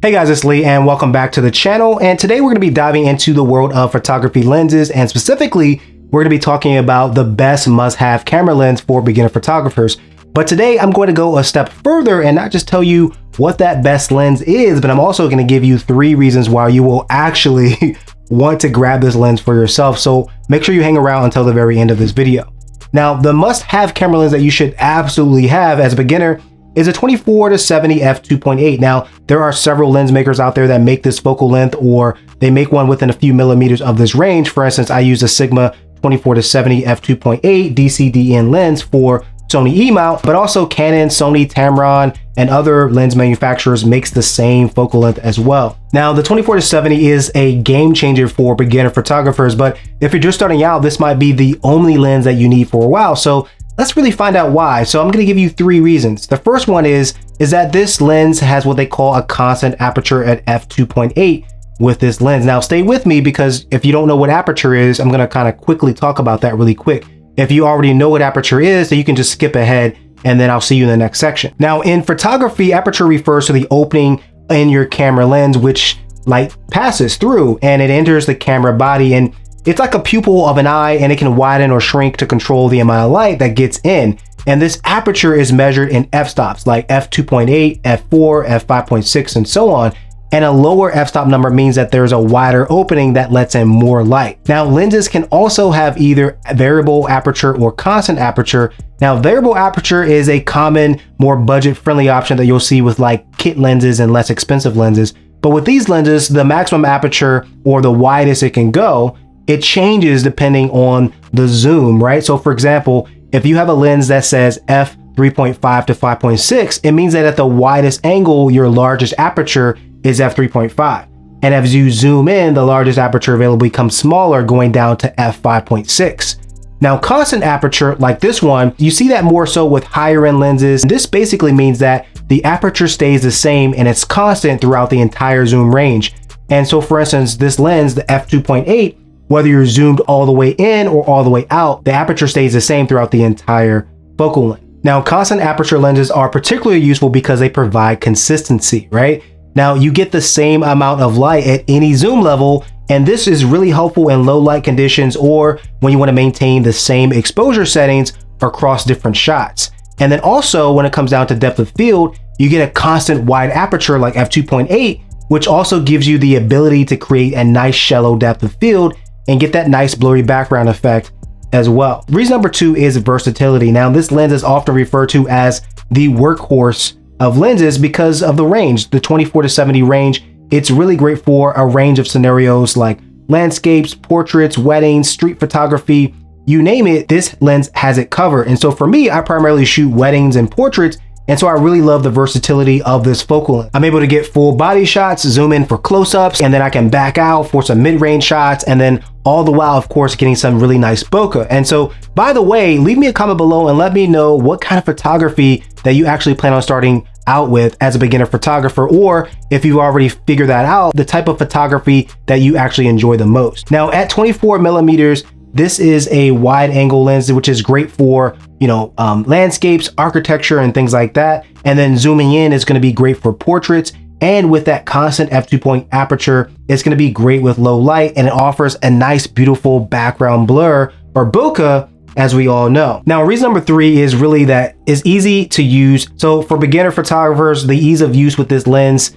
Hey guys, it's Lee and welcome back to the channel. And today we're going to be diving into the world of photography lenses, and specifically we're going to be talking about the best must-have camera lens for beginner photographers. But today I'm going to go a step further and not just tell you what that best lens is, but I'm also going to give you 3 reasons why you will actually want to grab this lens for yourself. So make sure you hang around until the very end of this video. Now, the must-have camera lens that you should absolutely have as a beginner is a 24-70 f2.8. Now, there are several lens makers out there that make this focal length, or they make one within a few millimeters of this range. For instance, I use a Sigma 24-70 f2.8 DCDN lens for Sony E-mount, but also Canon, Sony, Tamron, and other lens manufacturers makes the same focal length as well. Now, the 24-70 is a game changer for beginner photographers, but if you're just starting out, this might be the only lens that you need for a while. So let's really find out why. So I'm going to give you 3 reasons. The first one is that this lens has what they call a constant aperture at f2.8 with this lens. Now stay with me, because if you don't know what aperture is, I'm going to kind of quickly talk about that really quick. If you already know what aperture is, then you can just skip ahead and then I'll see you in the next section. Now in photography, aperture refers to the opening in your camera lens which light passes through and it enters the camera body, and it's like a pupil of an eye, and it can widen or shrink to control the amount of light that gets in. And this aperture is measured in f-stops like f2.8, f4, f5.6, and so on. And a lower f-stop number means that there's a wider opening that lets in more light. Now, lenses can also have either variable aperture or constant aperture. Now, variable aperture is a common, more budget-friendly option that you'll see with like kit lenses and less expensive lenses. But with these lenses, the maximum aperture, or the widest it can go, it changes depending on the zoom, right? So for example, if you have a lens that says f3.5 to 5.6, it means that at the widest angle, your largest aperture is f3.5. And as you zoom in, the largest aperture available becomes smaller, going down to f5.6. Now, constant aperture like this one, you see that more so with higher end lenses. This basically means that the aperture stays the same and it's constant throughout the entire zoom range. And so for instance, this lens, the f2.8, whether you're zoomed all the way in or all the way out, the aperture stays the same throughout the entire focal length. Now, constant aperture lenses are particularly useful because they provide consistency, right? Now, you get the same amount of light at any zoom level, and this is really helpful in low light conditions or when you want to maintain the same exposure settings across different shots. And then also, when it comes down to depth of field, you get a constant wide aperture like f2.8, which also gives you the ability to create a nice shallow depth of field and get that nice blurry background effect as well. Reason number 2 is versatility. Now, this lens is often referred to as the workhorse of lenses because of the range, the 24-70 range. It's really great for a range of scenarios like landscapes, portraits, weddings, street photography, you name it, this lens has it covered. And so for me, I primarily shoot weddings and portraits, and so I really love the versatility of this focal length. I'm able to get full body shots, zoom in for close-ups, and then I can back out for some mid-range shots, and then all the while, of course, getting some really nice bokeh. And so, by the way, leave me a comment below and let me know what kind of photography that you actually plan on starting out with as a beginner photographer, or if you've already figured that out, the type of photography that you actually enjoy the most. Now, at 24 millimeters, this is a wide angle lens, which is great for, landscapes, architecture, and things like that. And then zooming in is going to be great for portraits. And with that constant f2.8 aperture, it's going to be great with low light, and it offers a nice, beautiful background blur or bokeh, as we all know. Now, reason number 3 is really that it's easy to use. So for beginner photographers, the ease of use with this lens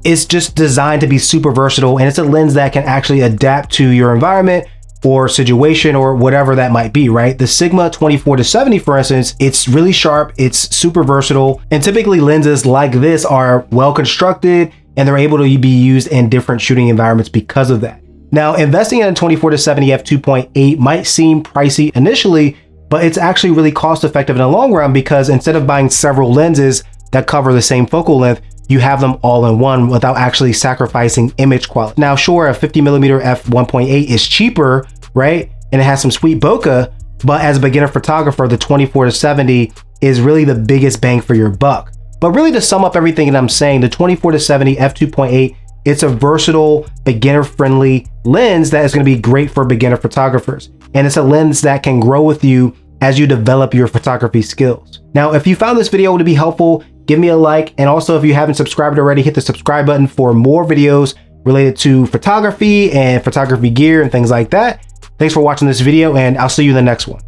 is just designed to be super versatile, and it's a lens that can actually adapt to your environment or situation or whatever that might be, right? The Sigma 24-70, for instance, it's really sharp, it's super versatile, and typically lenses like this are well constructed and they're able to be used in different shooting environments because of that. Now, investing in a 24-70 f2.8 might seem pricey initially, but it's actually really cost effective in the long run, because instead of buying several lenses that cover the same focal length, you have them all in one without actually sacrificing image quality. Now, sure, a 50mm f1.8 is cheaper, right? And it has some sweet bokeh, but as a beginner photographer, the 24-70 is really the biggest bang for your buck. But really, to sum up everything that I'm saying, the 24-70 f2.8, it's a versatile, beginner-friendly lens that is going to be great for beginner photographers. And it's a lens that can grow with you as you develop your photography skills. Now, if you found this video to be helpful, give me a like. And also, if you haven't subscribed already, hit the subscribe button for more videos related to photography and photography gear and things like that. Thanks for watching this video, and I'll see you in the next one.